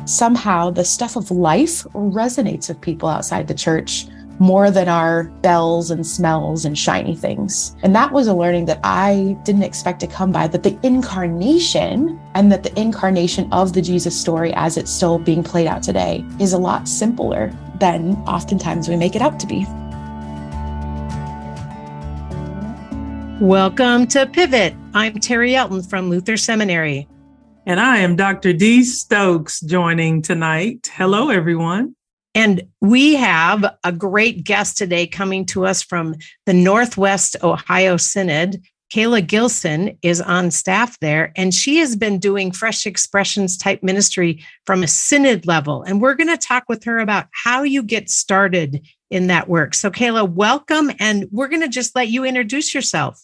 somehow the stuff of life resonates with people outside the church more than our bells and smells and shiny things. And that was a learning that I didn't expect to come by, that the incarnation and that the incarnation of the Jesus story as it's still being played out today is a lot simpler than oftentimes we make it out to be. Welcome to Pivot. I'm Terri Elton from Luther Seminary. And I am Dr. Dee Stokes joining tonight. Hello, everyone. And we have a great guest today coming to us from the Northwestern Ohio Synod. Calla Gilson is on staff there, and she has been doing fresh expressions type ministry from a synod level. And we're going to talk with her about how you get started in that work. So Calla, welcome. And we're going to just let you introduce yourself.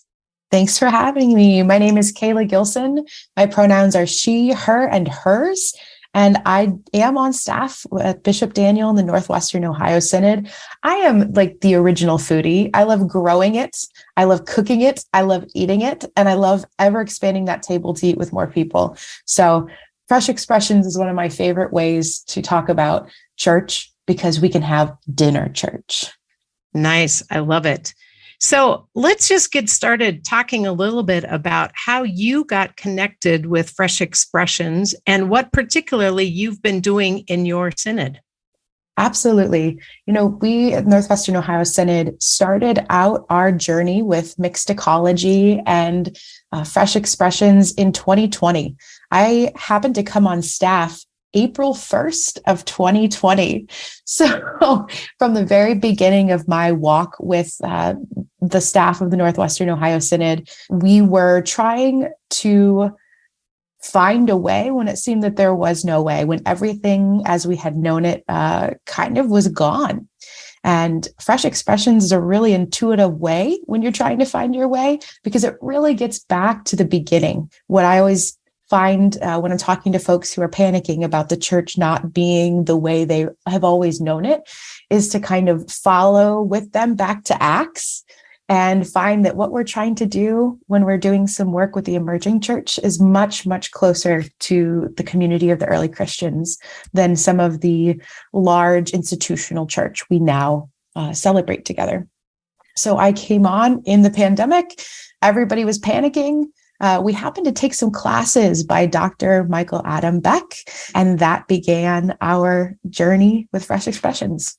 Thanks for having me. My name is Calla Gilson. My pronouns are she, her, and hers. And I am on staff with Bishop Daniel in the Northwestern Ohio Synod. I am like the original foodie. I love growing it. I love cooking it. I love eating it. And I love ever expanding that table to eat with more people. So Fresh Expressions is one of my favorite ways to talk about church because we can have dinner church. Nice. I love it. So let's just get started talking a little bit about how you got connected with Fresh Expressions and what particularly you've been doing in your synod. Absolutely. We at Northwestern Ohio Synod started out our journey with mixed ecology and Fresh Expressions in 2020. I happened to come on staff April 1st of 2020. So from the very beginning of my walk with the staff of the Northwestern Ohio Synod, we were trying to find a way when it seemed that there was no way, when everything as we had known it kind of was gone. And Fresh Expressions is a really intuitive way when you're trying to find your way, because it really gets back to the beginning. What I always find when I'm talking to folks who are panicking about the church not being the way they have always known it is to kind of follow with them back to Acts and find that what we're trying to do when we're doing some work with the emerging church is much, much closer to the community of the early Christians than some of the large institutional church we now celebrate together. So I came on in the pandemic. Everybody was panicking. We happened to take some classes by Dr. Michael Adam Beck, and that began our journey with Fresh Expressions.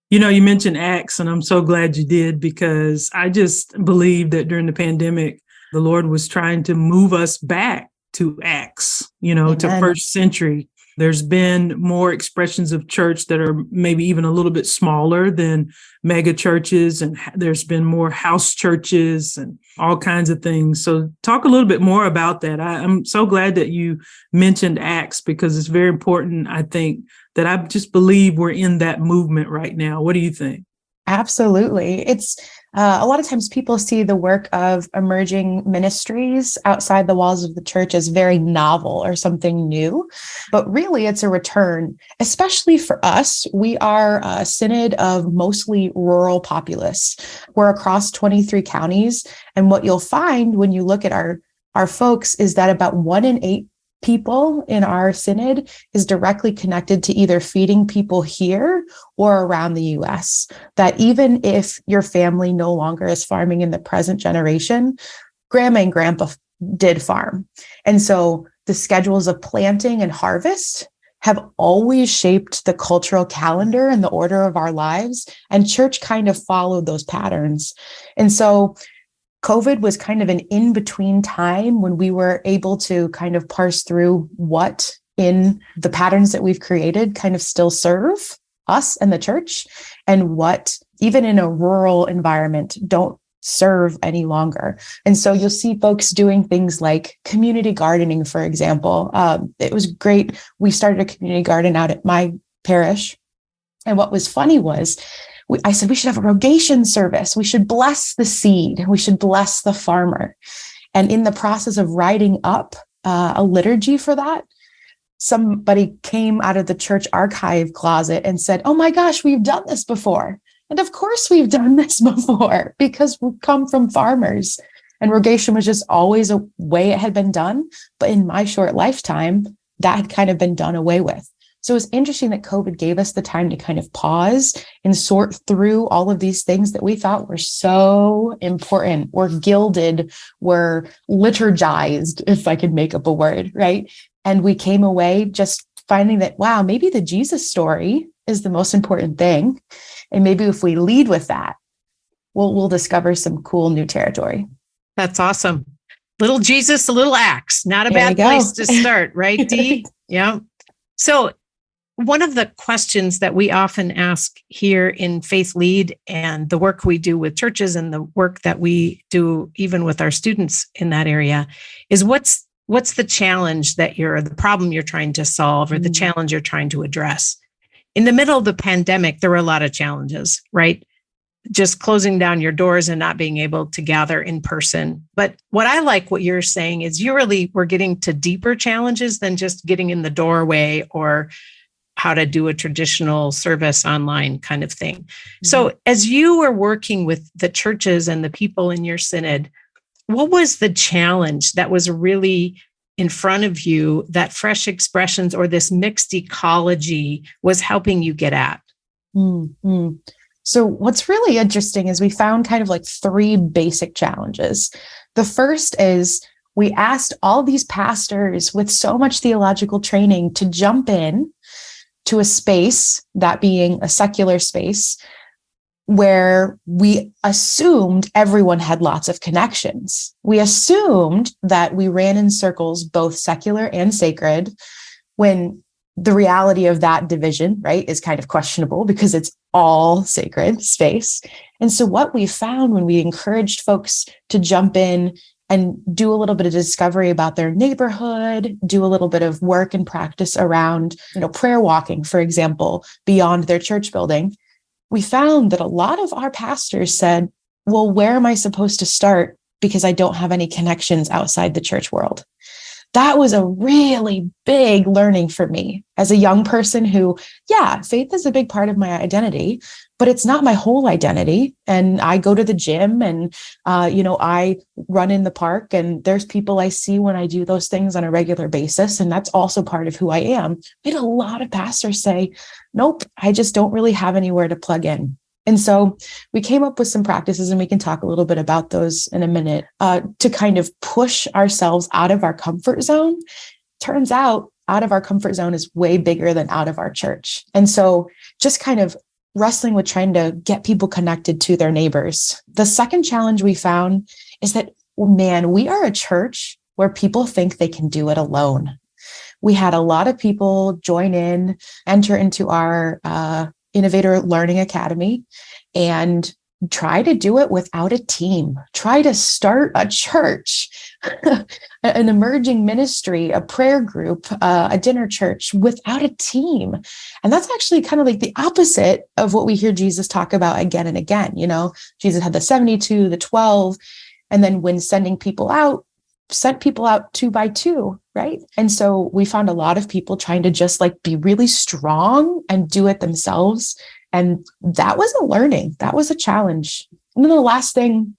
You mentioned Acts, and I'm so glad you did, because I just believe that during the pandemic, the Lord was trying to move us back to Acts, Amen. To first century. There's been more expressions of church that are maybe even a little bit smaller than mega churches, and there's been more house churches and all kinds of things. So talk a little bit more about that. I'm so glad that you mentioned Acts, because it's very important, I think, that I just believe we're in that movement right now. What do you think? Absolutely. It's a lot of times people see the work of emerging ministries outside the walls of the church as very novel or something new, but really it's a return, especially for us. We are a synod of mostly rural populace. We're across 23 counties. And what you'll find when you look at our folks is that about 1 in 8 people in our synod is directly connected to either feeding people here or around the U.S. That even if your family no longer is farming in the present generation, grandma and grandpa did farm. And so the schedules of planting and harvest have always shaped the cultural calendar and the order of our lives, and church kind of followed those patterns. And so COVID was kind of an in-between time when we were able to kind of parse through what in the patterns that we've created kind of still serve us and the church, and what even in a rural environment don't serve any longer. And so you'll see folks doing things like community gardening, for example. It was great. We started a community garden out at my parish. And what was funny was I said, we should have a rogation service. We should bless the seed. We should bless the farmer. And in the process of writing up a liturgy for that, somebody came out of the church archive closet and said, oh my gosh, we've done this before. And of course we've done this before, because we come from farmers. And rogation was just always a way it had been done. But in my short lifetime, that had kind of been done away with. So it's interesting that COVID gave us the time to kind of pause and sort through all of these things that we thought were so important, were gilded, were liturgized, if I could make up a word, right? And we came away just finding that, wow, maybe the Jesus story is the most important thing. And maybe if we lead with that, we'll discover some cool new territory. That's awesome. Little Jesus, a little axe. Not a There bad place to start, right, Dee? Yeah. So one of the questions that we often ask here in Faith+Lead and the work we do with churches and the work that we do even with our students in that area is what's the challenge the problem you're trying to solve or the challenge you're trying to address? In the middle of the pandemic, there were a lot of challenges, right? Just closing down your doors and not being able to gather in person. But what I like what you're saying is you really were getting to deeper challenges than just getting in the doorway or how to do a traditional service online kind of thing. Mm-hmm. So as you were working with the churches and the people in your synod, what was the challenge that was really in front of you that Fresh Expressions or this mixed ecology was helping you get at? Mm-hmm. So what's really interesting is we found kind of like three basic challenges. The first is we asked all these pastors with so much theological training to jump in to a space, that being a secular space, where we assumed everyone had lots of connections. We assumed that we ran in circles, both secular and sacred, when the reality of that division, right, is kind of questionable because it's all sacred space. And so what we found when we encouraged folks to jump in and do a little bit of discovery about their neighborhood, do a little bit of work and practice around, prayer walking, for example, beyond their church building, we found that a lot of our pastors said, well, where am I supposed to start? Because I don't have any connections outside the church world. That was a really big learning for me as a young person who, faith is a big part of my identity, but it's not my whole identity. And I go to the gym and, I run in the park and there's people I see when I do those things on a regular basis. And that's also part of who I am. I had a lot of pastors say, nope, I just don't really have anywhere to plug in. And so we came up with some practices, and we can talk a little bit about those in a minute, to kind of push ourselves out of our comfort zone. Turns out out of our comfort zone is way bigger than out of our church. And so just kind of wrestling with trying to get people connected to their neighbors. The second challenge we found is that, we are a church where people think they can do it alone. We had a lot of people join in, enter into our Innovator Learning Academy, and try to do it without a team, try to start a church, an emerging ministry, a prayer group, a dinner church without a team. And that's actually kind of like the opposite of what we hear Jesus talk about again and again. Jesus had the 72, the 12, and then when sending people out, sent people out 2 by 2, right? And so we found a lot of people trying to just be really strong and do it themselves. And that was a learning. That was a challenge. And then the last thing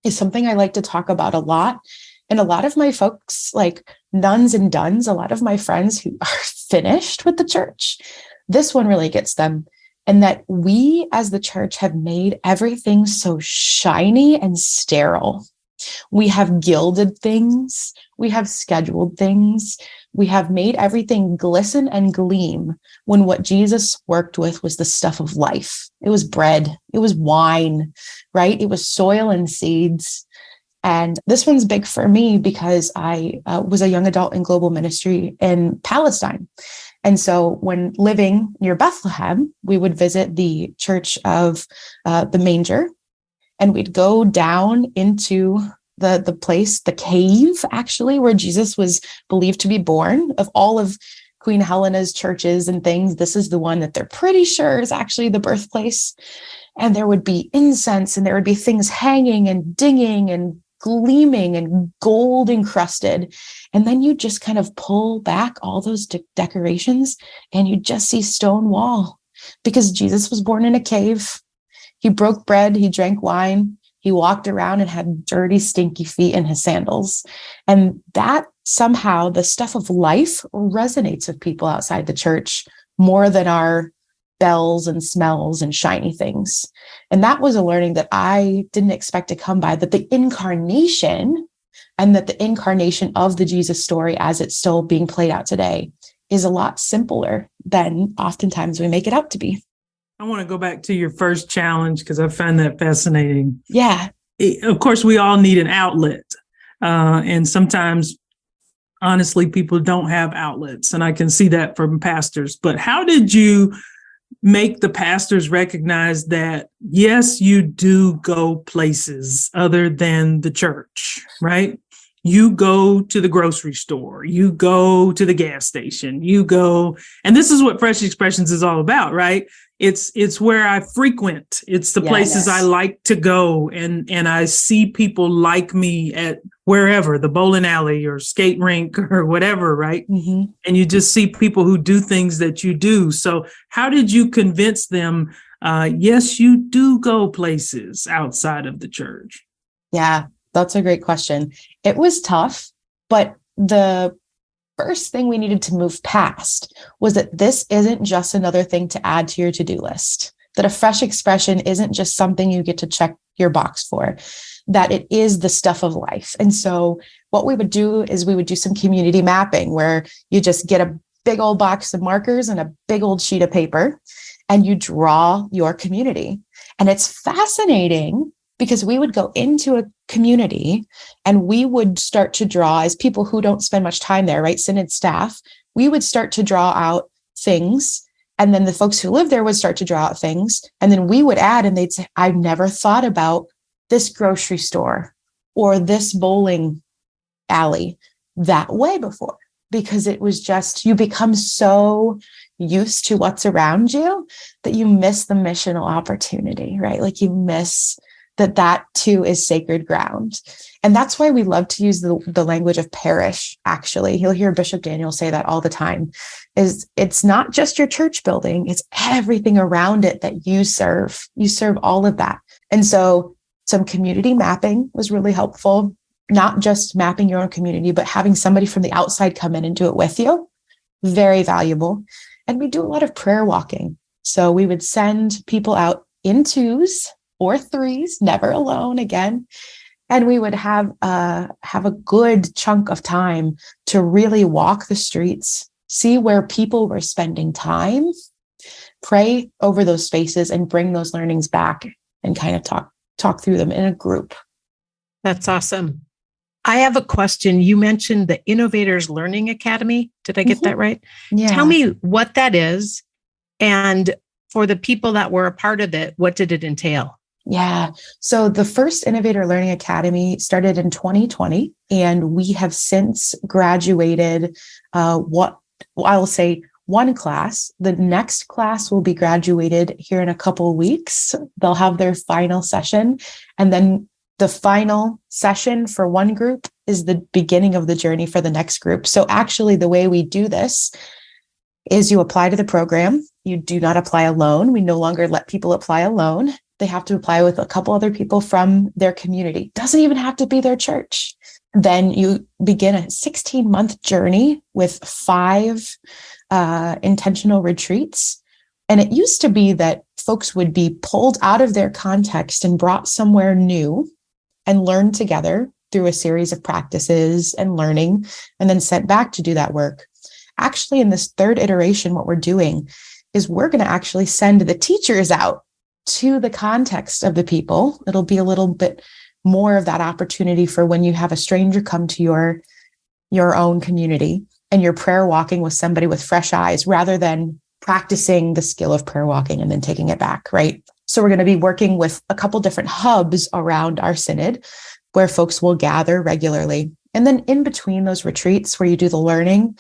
is something I like to talk about a lot. And a lot of my folks, like nuns and duns, a lot of my friends who are finished with the church, this one really gets them. And that we as the church have made everything so shiny and sterile. We have gilded things. We have scheduled things. We have made everything glisten and gleam when what Jesus worked with was the stuff of life. It was bread. It was wine, right? It was soil and seeds. And this one's big for me because I was a young adult in global ministry in Palestine. And so when living near Bethlehem, we would visit the Church of the Manger, and we'd go down into the place, the cave, actually, where Jesus was believed to be born. Of all of Queen Helena's churches and things, this is the one that they're pretty sure is actually the birthplace. And there would be incense, and there would be things hanging and dinging and gleaming and gold encrusted. And then you just kind of pull back all those decorations, and you just see stone wall, because Jesus was born in a cave. He broke bread, he drank wine, he walked around and had dirty, stinky feet in his sandals. And that somehow, the stuff of life resonates with people outside the church more than our bells and smells and shiny things. And that was a learning that I didn't expect to come by, that the incarnation and that the incarnation of the Jesus story as it's still being played out today is a lot simpler than oftentimes we make it out to be. I want to go back to your first challenge because I find that fascinating. Yeah. Of course, we all need an outlet. And sometimes, honestly, people don't have outlets. And I can see that from pastors. But how did you make the pastors recognize that, yes, you do go places other than the church, right? You go to the grocery store, you go to the gas station, you go, and this is what Fresh Expressions is all about, right? It's where I frequent. It's the places I like to go. And I see people like me at wherever, the bowling alley or skate rink or whatever, right? Mm-hmm. And you just see people who do things that you do. So how did you convince them, yes, you do go places outside of the church? Yeah, that's a great question. It was tough, but the first thing we needed to move past was that this isn't just another thing to add to your to-do list, that a fresh expression isn't just something you get to check your box for, that it is the stuff of life. And so what we would do is we would do some community mapping where you just get a big old box of markers and a big old sheet of paper and you draw your community. And it's fascinating because we would go into a community and we would start to draw, as people who don't spend much time there, right? Synod staff, we would start to draw out things. And then the folks who live there would start to draw out things. And then we would add, and they'd say, I've never thought about this grocery store or this bowling alley that way before, because it was just, you become so used to what's around you that you miss the missional opportunity, right? Like you miss that too is sacred ground. And that's why we love to use the language of parish, actually. You'll hear Bishop Daniel say that all the time, is it's not just your church building, it's everything around it that you serve. You serve all of that. And so some community mapping was really helpful, not just mapping your own community, but having somebody from the outside come in and do it with you. Very valuable. And we do a lot of prayer walking. So we would send people out in twos or threes, never alone again. And we would have a good chunk of time to really walk the streets, see where people were spending time, pray over those spaces and bring those learnings back and kind of talk through them in a group. That's awesome. I have a question. You mentioned the Innovators Learning Academy. Did I get that right? Yeah. Tell me what that is. And for the people that were a part of it, what did it entail? Yeah. So the first Innovator Learning Academy started in 2020, and we have since graduated what I will say one class. The next class will be graduated here in a couple of weeks. They'll have their final session. And then the final session for one group is the beginning of the journey for the next group. So actually, the way we do this is you apply to the program. You do not apply alone. We no longer let people apply alone. They have to apply with a couple other people from their community. Doesn't even have to be their church. Then you begin a 16-month journey with 5 intentional retreats. And it used to be that folks would be pulled out of their context and brought somewhere new and learn together through a series of practices and learning, and then sent back to do that work. Actually, in this third iteration, what we're doing is we're going to actually send the teachers out to the context of the people. It'll be a little bit more of that opportunity for when you have a stranger come to your own community and you're prayer walking with somebody with fresh eyes, rather than practicing the skill of prayer walking and then taking it back, right? So we're going to be working with a couple different hubs around our synod where folks will gather regularly. And then in between those retreats where you do the learning,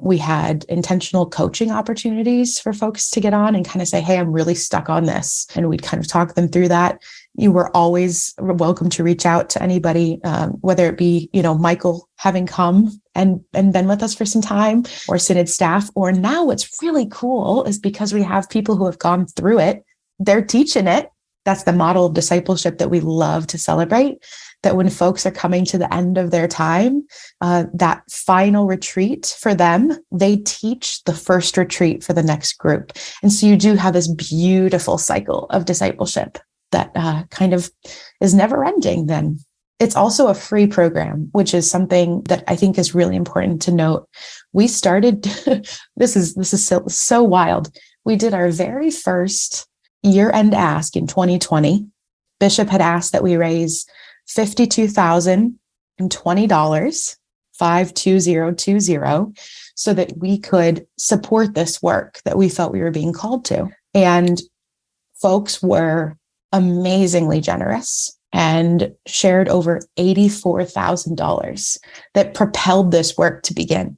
we had intentional coaching opportunities for folks to get on and kind of say, hey, I'm really stuck on this. And we'd kind of talk them through that. You were always welcome to reach out to anybody, whether it be, Michael having come and been with us for some time, or synod staff, or now what's really cool is because we have people who have gone through it, they're teaching it That's the model of discipleship that we love to celebrate, that when folks are coming to the end of their time, that final retreat for them, they teach the first retreat for the next group. And so you do have this beautiful cycle of discipleship that kind of is never ending then. It's also a free program, which is something that I think is really important to note. We started, this is so wild. We did our very first year-end ask in 2020. Bishop had asked that we raise $52,020, 52020, so that we could support this work that we felt we were being called to. And folks were amazingly generous and shared over $84,000 that propelled this work to begin.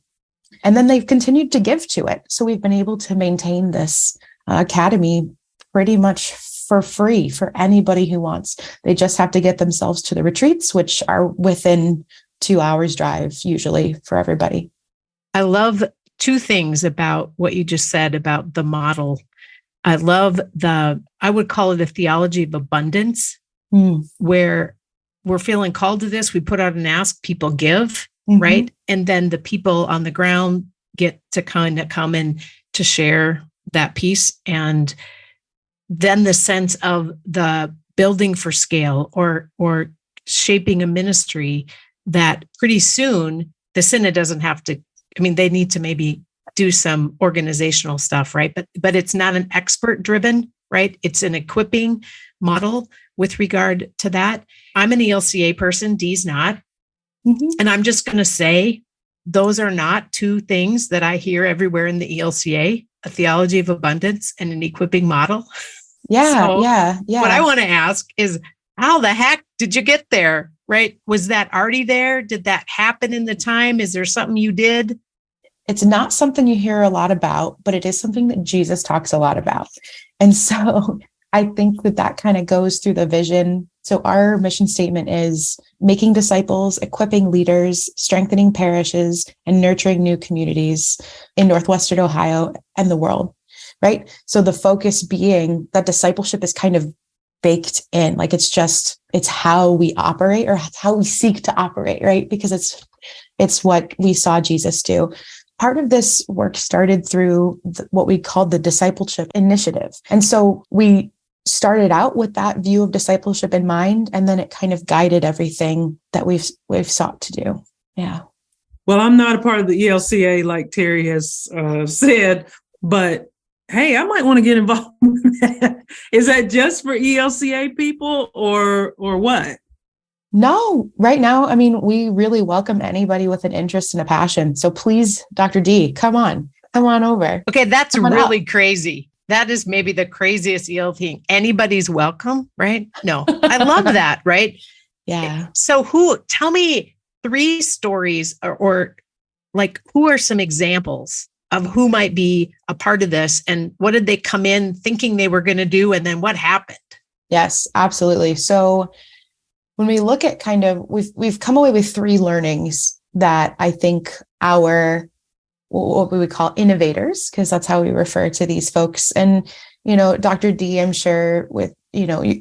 And then they've continued to give to it. So we've been able to maintain this academy pretty much for free for anybody who wants. They just have to get themselves to the retreats, which are within 2 hours drive, usually, for everybody. I love two things about what you just said about the model. I love I would call it a theology of abundance, where we're feeling called to this. We put out an ask, people give, right? And then the people on the ground get to kind of come in to share that piece. And then the sense of the building for scale or shaping a ministry that pretty soon the synod doesn't have to, they need to maybe do some organizational stuff, right? But it's not an expert driven, right? It's an equipping model with regard to that. I'm an ELCA person, Dee's not. And I'm just going to say, those are not two things that I hear everywhere in the ELCA, a theology of abundance and an equipping model. Yeah. What I want to ask is, how the heck did you get there, right? Was that already there? Did that happen in the time? Is there something you did? It's not something you hear a lot about, but it is something that Jesus talks a lot about. And so I think that kind of goes through the vision. So our mission statement is making disciples, equipping leaders, strengthening parishes, and nurturing new communities in Northwestern Ohio and the world, right? So the focus being that discipleship is kind of baked in, like it's how we operate or how we seek to operate, right? Because it's what we saw Jesus do. Part of this work started through what we called the discipleship initiative. And so we started out with that view of discipleship in mind, and then it kind of guided everything that we've sought to do. Yeah. Well, I'm not a part of the ELCA like Terri has said, but hey, I might want to get involved with that. Is that just for ELCA people or what? No, right now, we really welcome anybody with an interest and a passion. So please, Dr. Dee, come on over. Okay, that's really crazy. That is maybe the craziest EL thing. Anybody's welcome, right? No, I love that, right? Yeah. So tell me 3 stories or like, who are some examples of who might be a part of this and what did they come in thinking they were going to do? And then what happened? Yes, absolutely. So when we look at we've come away with 3 learnings that I think what we would call innovators, because that's how we refer to these folks. And, Dr. Dee, I'm sure with,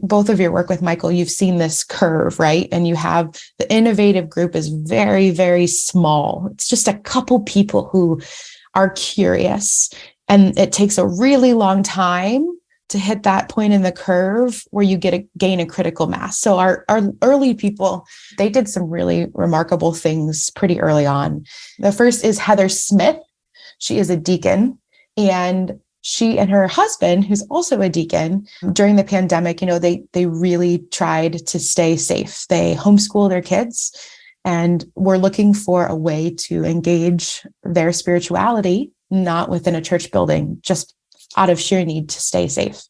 both of your work with Michael, you've seen this curve, right? And you have the innovative group is very, very small. It's just a couple people who are curious, and it takes a really long time to hit that point in the curve where you gain a critical mass. So our early people, they did some really remarkable things pretty early on. The first is Heather Smith. She is a deacon, and she and her husband, who's also a deacon, during the pandemic, they really tried to stay safe. They homeschool their kids and were looking for a way to engage their spirituality, not within a church building, just out of sheer need to stay safe.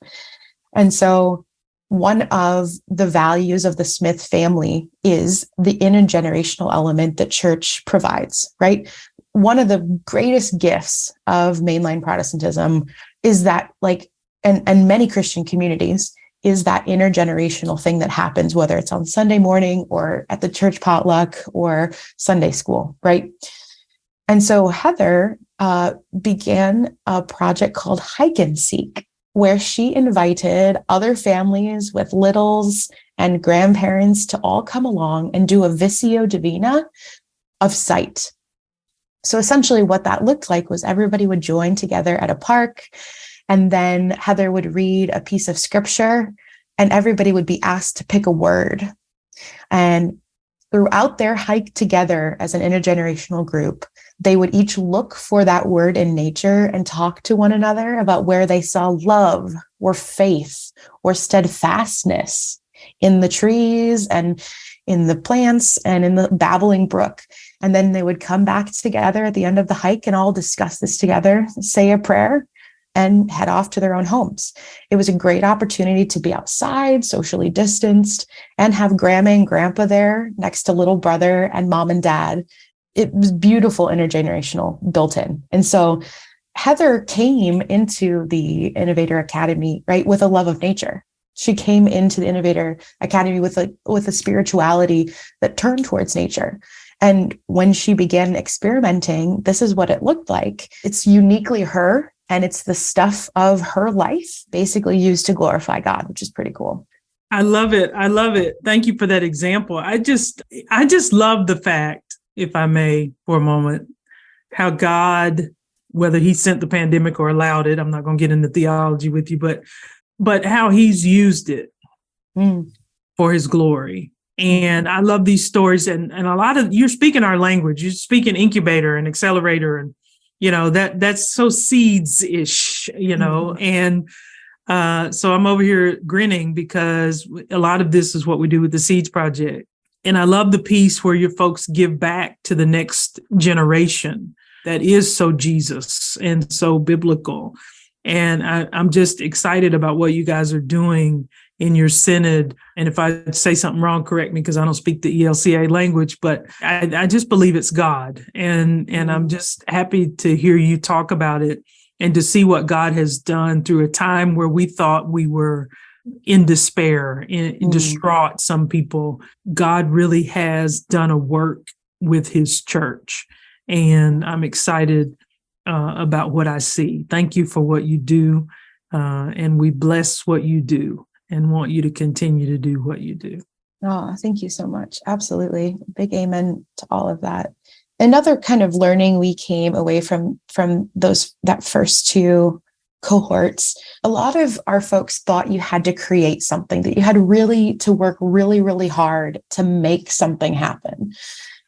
And so one of the values of the Smith family is the intergenerational element that church provides, right? One of the greatest gifts of mainline Protestantism is that, and many Christian communities, is that intergenerational thing that happens, whether it's on Sunday morning or at the church potluck or Sunday school, right? And so Heather began a project called Hike and Seek. where she invited other families with littles and grandparents to all come along and do a Visio Divina of sight. So essentially what that looked like was everybody would join together at a park, and then Heather would read a piece of scripture, and everybody would be asked to pick a word. And throughout their hike together as an intergenerational group, they would each look for that word in nature and talk to one another about where they saw love or faith or steadfastness in the trees and in the plants and in the babbling brook. And then they would come back together at the end of the hike and all discuss this together, say a prayer, and head off to their own homes. It was a great opportunity to be outside, socially distanced, and have grandma and grandpa there next to little brother and mom and dad. It was beautiful, intergenerational, built in. And so Heather came into the Innovator Academy, right, with a love of nature. She came into the Innovator Academy with a spirituality that turned towards nature. And when she began experimenting, this is what it looked like. It's uniquely her, and it's the stuff of her life basically used to glorify God, which is pretty cool. I love it. I love it. Thank you for that example. I just love the fact, if I may, for a moment, how God, whether he sent the pandemic or allowed it, I'm not going to get into theology with you, but how he's used it for his glory. And I love these stories. And a lot of, you're speaking our language. You're speaking incubator and accelerator. And, that's so seeds-ish, And so I'm over here grinning because a lot of this is what we do with the Seeds Project. And I love the piece where your folks give back to the next generation that is so Jesus and so biblical. And I'm just excited about what you guys are doing in your synod. And if I say something wrong, correct me, because I don't speak the ELCA language, but I just believe it's God. And I'm just happy to hear you talk about it and to see what God has done through a time where we thought we were in despair, in distraught, some people. God really has done a work with his church. And I'm excited about what I see. Thank you for what you do. And we bless what you do and want you to continue to do what you do. Oh, thank you so much. Absolutely. Big amen to all of that. Another kind of learning we came away from that first two cohorts, a lot of our folks thought you had to create something, that you had really to work really, really hard to make something happen.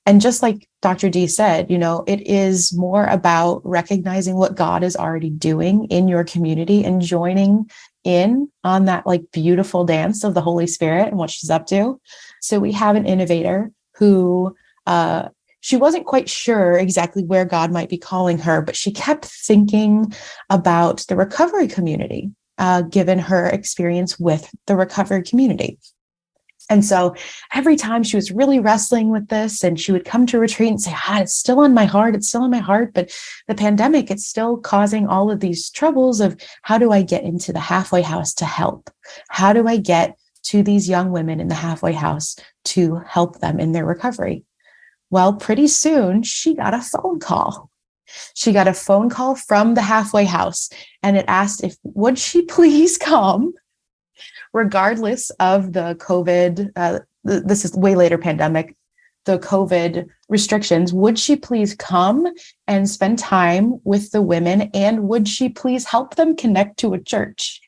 And just like Dr. Dee said, it is more about recognizing what God is already doing in your community and joining in on that beautiful dance of the Holy Spirit and what she's up to. So we have an innovator who she wasn't quite sure exactly where God might be calling her, but she kept thinking about the recovery community, given her experience with the recovery community. And so every time she was really wrestling with this, and she would come to retreat and say, it's still on my heart. It's still on my heart. But the pandemic, it's still causing all of these troubles of how do I get into the halfway house to help? How do I get to these young women in the halfway house to help them in their recovery? Well, pretty soon she got a phone call. She got a phone call from the halfway house, and it asked would she please come, regardless of the COVID, this is way later pandemic, the COVID restrictions, would she please come and spend time with the women, and would she please help them connect to a church?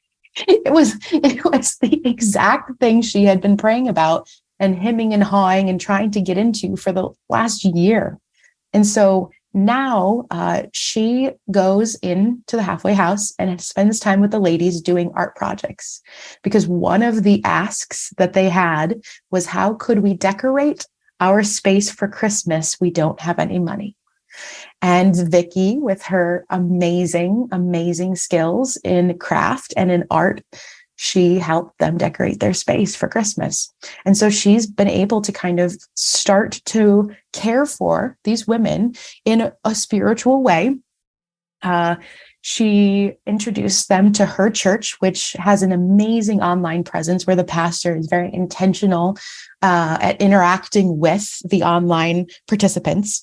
It was the exact thing she had been praying about and hemming and hawing and trying to get into for the last year. And so now she goes into the halfway house and spends time with the ladies doing art projects, because one of the asks that they had was, how could we decorate our space for Christmas? We don't have any money. And Vicki, with her amazing, amazing skills in craft and in art, she helped them decorate their space for Christmas. And so she's been able to kind of start to care for these women in a spiritual way. She introduced them to her church, which has an amazing online presence where the pastor is very intentional at interacting with the online participants.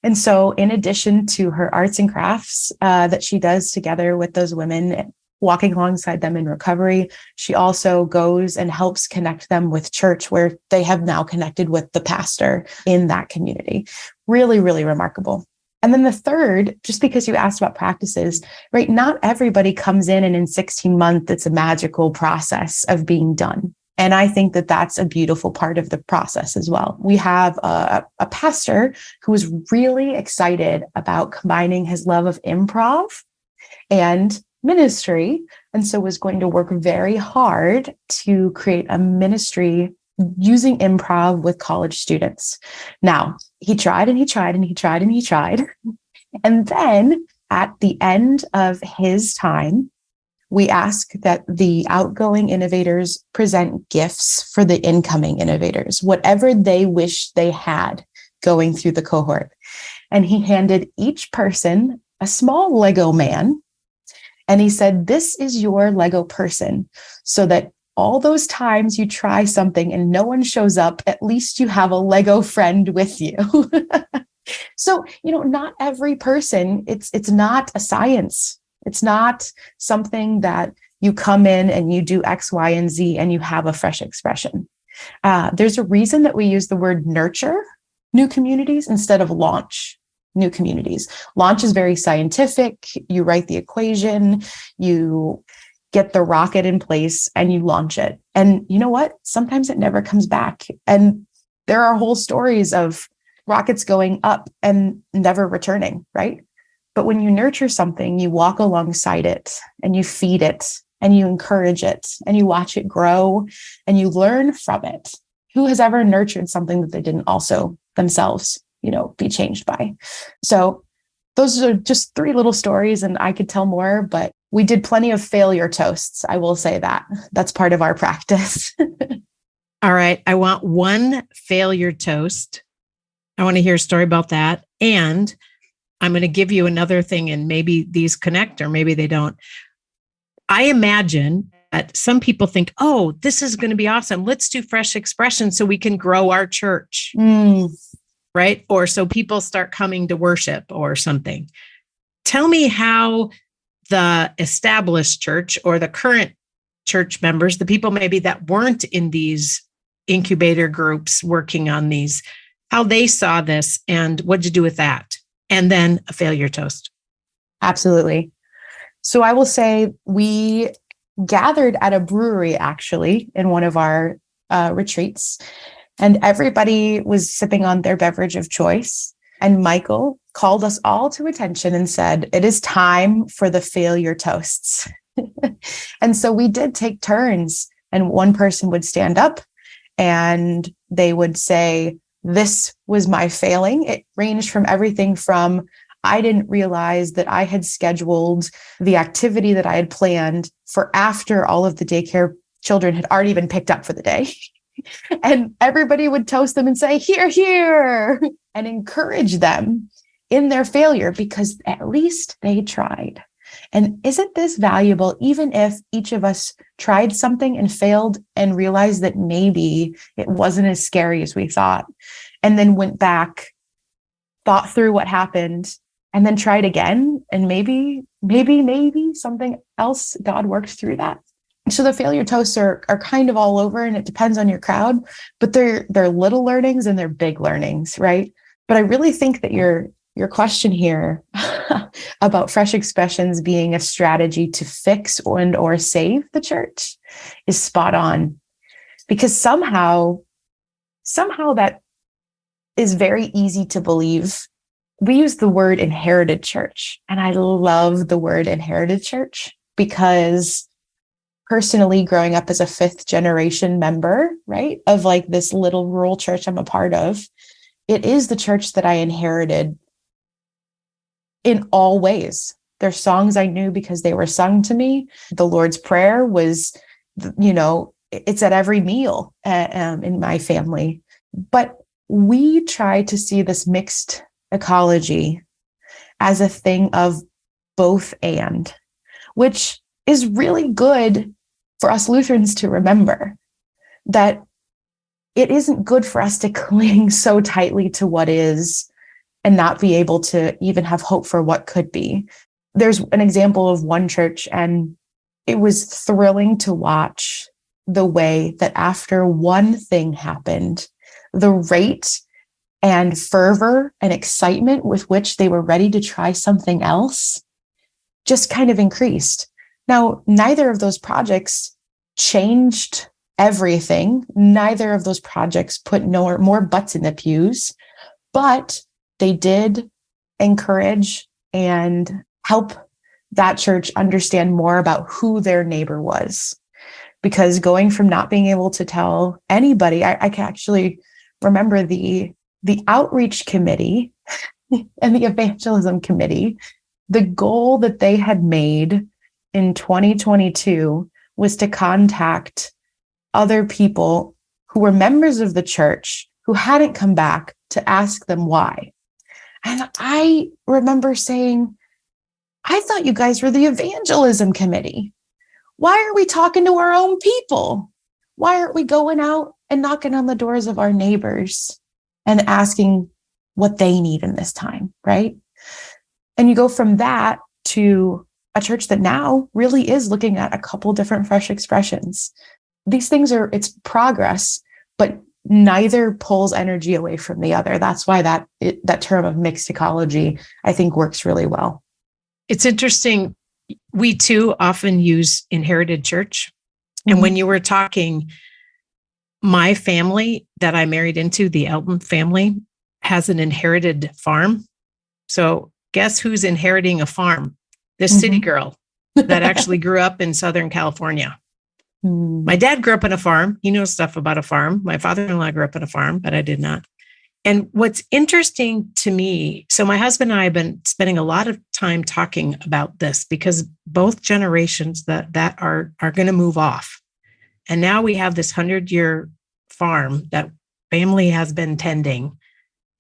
And so in addition to her arts and crafts that she does together with those women, walking alongside them in recovery. She also goes and helps connect them with church, where they have now connected with the pastor in that community. Really, really remarkable. And then the third, just because you asked about practices, right? Not everybody comes in and in 16 months, it's a magical process of being done. And I think that that's a beautiful part of the process as well. We have a pastor who is really excited about combining his love of improv and ministry, and so was going to work very hard to create a ministry using improv with college students. Now, he tried and he tried and he tried and he tried. And then at the end of his time, we ask that the outgoing innovators present gifts for the incoming innovators, whatever they wish they had going through the cohort. And he handed each person a small Lego man. And he said, this is your Lego person, so that all those times you try something and no one shows up, at least you have a Lego friend with you. So, not every person, it's not a science. It's not something that you come in and you do X, Y, and Z and you have a fresh expression. There's a reason that we use the word nurture new communities instead of launch new communities. Launch is very scientific. You write the equation, you get the rocket in place, and you launch it. And you know what? Sometimes it never comes back. And there are whole stories of rockets going up and never returning, right? But when you nurture something, you walk alongside it and you feed it and you encourage it and you watch it grow and you learn from it. Who has ever nurtured something that they didn't also themselves, be changed by? So those are just 3 little stories, and I could tell more, but we did plenty of failure toasts. I will say that. That's part of our practice. All right. I want one failure toast. I want to hear a story about that. And I'm going to give you another thing, and maybe these connect or maybe they don't. I imagine that some people think, oh, this is going to be awesome. Let's do fresh expression so we can grow our church, right? Or so people start coming to worship or something. Tell me how the established church or the current church members, the people maybe that weren't in these incubator groups working on these, how they saw this and what'd you do with that? And then a failure toast. Absolutely. So I will say we gathered at a brewery, actually, in one of our retreats, and everybody was sipping on their beverage of choice. And Michael called us all to attention and said, it is time for the failure toasts. And so we did take turns, and one person would stand up and they would say, this was my failing. It ranged from everything from, I didn't realize that I had scheduled the activity that I had planned for after all of the daycare children had already been picked up for the day. And everybody would toast them and say, here, here, and encourage them in their failure, because at least they tried. And isn't this valuable, even if each of us tried something and failed and realized that maybe it wasn't as scary as we thought, and then went back, thought through what happened, and then tried again, and maybe something else, God worked through that. So the failure toasts are kind of all over, and it depends on your crowd, but they're little learnings and they're big learnings, right? But I really think that your question here about fresh expressions being a strategy to fix or save the church is spot on, because somehow that is very easy to believe. We use the word inherited church, and I love the word inherited church because personally, growing up as a 5th generation member, right, of like this little rural church I'm a part of, it is the church that I inherited in all ways. There's songs I knew because they were sung to me. The Lord's Prayer was, it's at every meal in my family. But we try to see this mixed ecology as a thing of both and, which is really good for us Lutherans to remember, that it isn't good for us to cling so tightly to what is and not be able to even have hope for what could be. There's an example of one church, and it was thrilling to watch the way that after one thing happened, the rate and fervor and excitement with which they were ready to try something else just kind of increased. Now, neither of those projects changed everything. Neither of those projects put more butts in the pews, but they did encourage and help that church understand more about who their neighbor was. Because going from not being able to tell anybody, I can actually remember the outreach committee and the evangelism committee, the goal that they had made in 2022 was to contact other people who were members of the church who hadn't come back to ask them why. And I remember saying, I thought you guys were the evangelism committee. Why are we talking to our own people? Why aren't we going out and knocking on the doors of our neighbors and asking what they need in this time, right? And you go from that to a church that now really is looking at a couple different fresh expressions. These things it's progress, but neither pulls energy away from the other. That's why that term of mixed ecology, I think, works really well. It's interesting. We too often use inherited church. And when you were talking, my family that I married into, the Elton family, has an inherited farm. So guess who's inheriting a farm? This city girl that actually grew up in Southern California. My dad grew up on a farm. He knows stuff about a farm. My father-in-law grew up on a farm, but I did not. And what's interesting to me, so my husband and I have been spending a lot of time talking about this because both generations that are going to move off. And now we have this 100-year farm that family has been tending.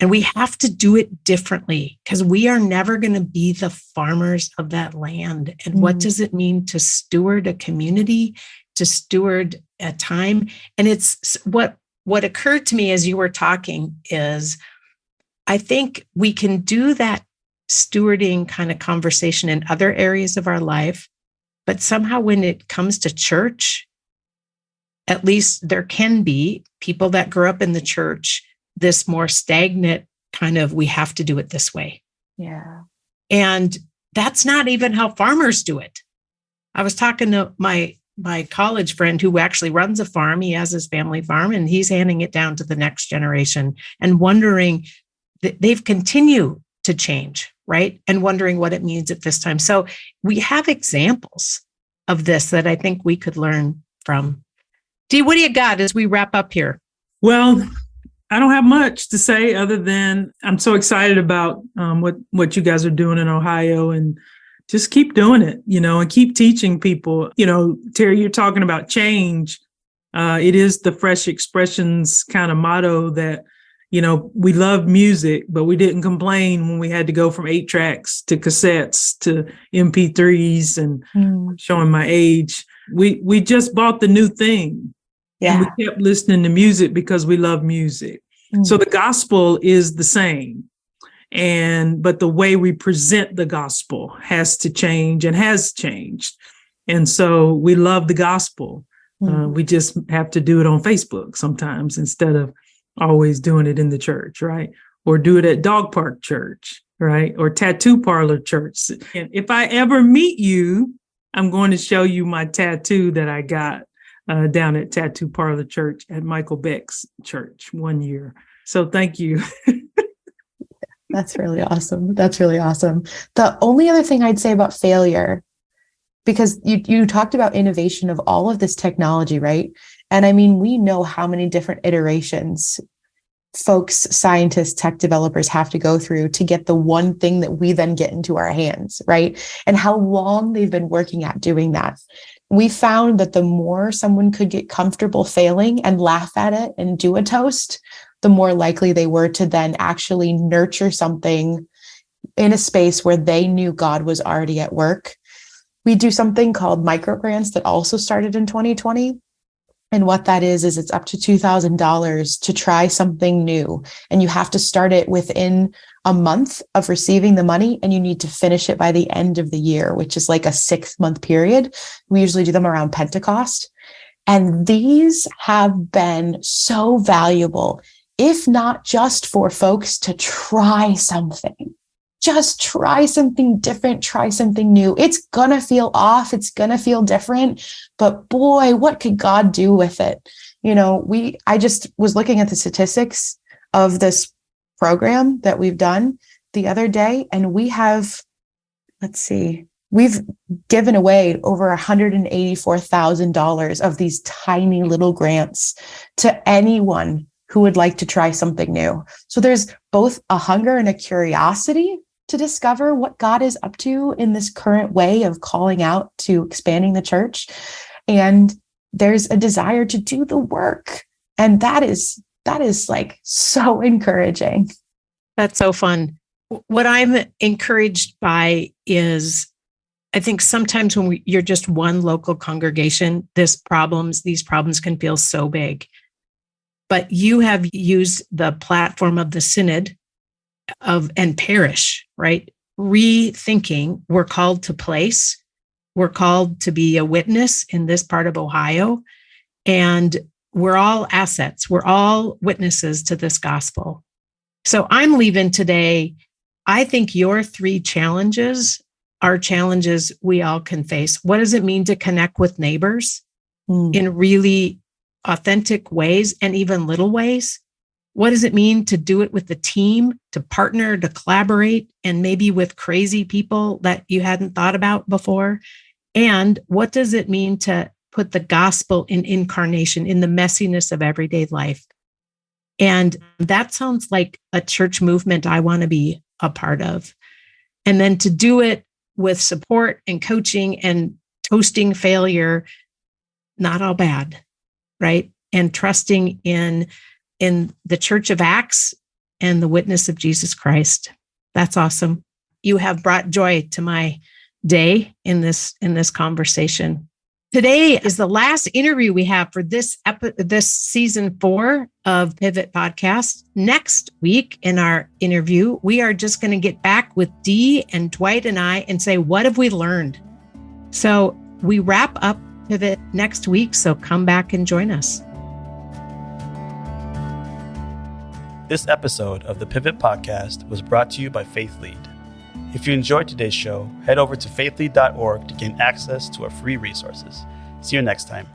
And we have to do it differently because we are never going to be the farmers of that land. And what does it mean to steward a community, to steward a time? And it's what occurred to me as you were talking is I think we can do that stewarding kind of conversation in other areas of our life, but somehow when it comes to church, at least there can be people that grew up in the church, this more stagnant kind of, we have to do it this way. Yeah. And that's not even how farmers do it. I was talking to my college friend who actually runs a farm. He has his family farm and he's handing it down to the next generation and wondering that they've continued to change, right? And wondering what it means at this time. So we have examples of this that I think we could learn from. Dee, what do you got as we wrap up here? Well, I don't have much to say other than I'm so excited about what you guys are doing in Ohio, and just keep doing it, and keep teaching people. Terri, you're talking about change. It is the fresh expressions kind of motto that, we love music, but we didn't complain when we had to go from 8 tracks to cassettes to MP3s and showing my age. We just bought the new thing. Yeah. And we kept listening to music because we love music. So the gospel is the same. But the way we present the gospel has to change and has changed. And so we love the gospel. We just have to do it on Facebook sometimes instead of always doing it in the church, right? Or do it at dog park church, right? Or tattoo parlor church. And if I ever meet you, I'm going to show you my tattoo that I got down at Tattoo Parlor Church at Michael Beck's church one year. So thank you. That's really awesome. That's really awesome. The only other thing I'd say about failure, because you talked about innovation of all of this technology, right? And I mean, we know how many different iterations folks, scientists, tech developers have to go through to get the one thing that we then get into our hands, right? And how long they've been working at doing that. We found that the more someone could get comfortable failing and laugh at it and do a toast, the more likely they were to then actually nurture something in a space where they knew God was already at work. We do something called microgrants that also started in 2020. And what that is it's up to $2,000 to try something new. And you have to start it within a month of receiving the money, and you need to finish it by the end of the year, which is like a 6-month period. We usually do them around Pentecost. And these have been so valuable, if not just for folks to try something. Just try something different, try something new. It's going to feel off. It's going to feel different. But boy, what could God do with it? I just was looking at the statistics of this program that we've done the other day, and we've given away over $184,000 of these tiny little grants to anyone who would like to try something new. So there's both a hunger and a curiosity to discover what God is up to in this current way of calling out to expanding the church. And there's a desire to do the work. And that is like so encouraging. That's so fun. What I'm encouraged by is, I think sometimes when you're just one local congregation, these problems can feel so big. But you have used the platform of the synod and parish, right? Rethinking, we're called to place, we're called to be a witness in this part of Ohio, and we're all assets. We're all witnesses to this gospel. So I'm leaving today. I think your 3 challenges are challenges we all can face. What does it mean to connect with neighbors in really authentic ways and even little ways? What does it mean to do it with the team, to partner, to collaborate, and maybe with crazy people that you hadn't thought about before? And what does it mean to put the gospel in incarnation, in the messiness of everyday life? And that sounds like a church movement I want to be a part of. And then to do it with support and coaching and toasting failure, not all bad, right? And trusting in the Church of Acts and the witness of Jesus Christ. That's awesome. You have brought joy to my day in this conversation. Today is the last interview we have for this season 4 of Pivot Podcast. Next week in our interview, we are just going to get back with Dee and Dwight and I and say, what have we learned? So we wrap up Pivot next week. So come back and join us. This episode of the Pivot Podcast was brought to you by Faith+Lead. If you enjoyed today's show, head over to faithlead.org to gain access to our free resources. See you next time.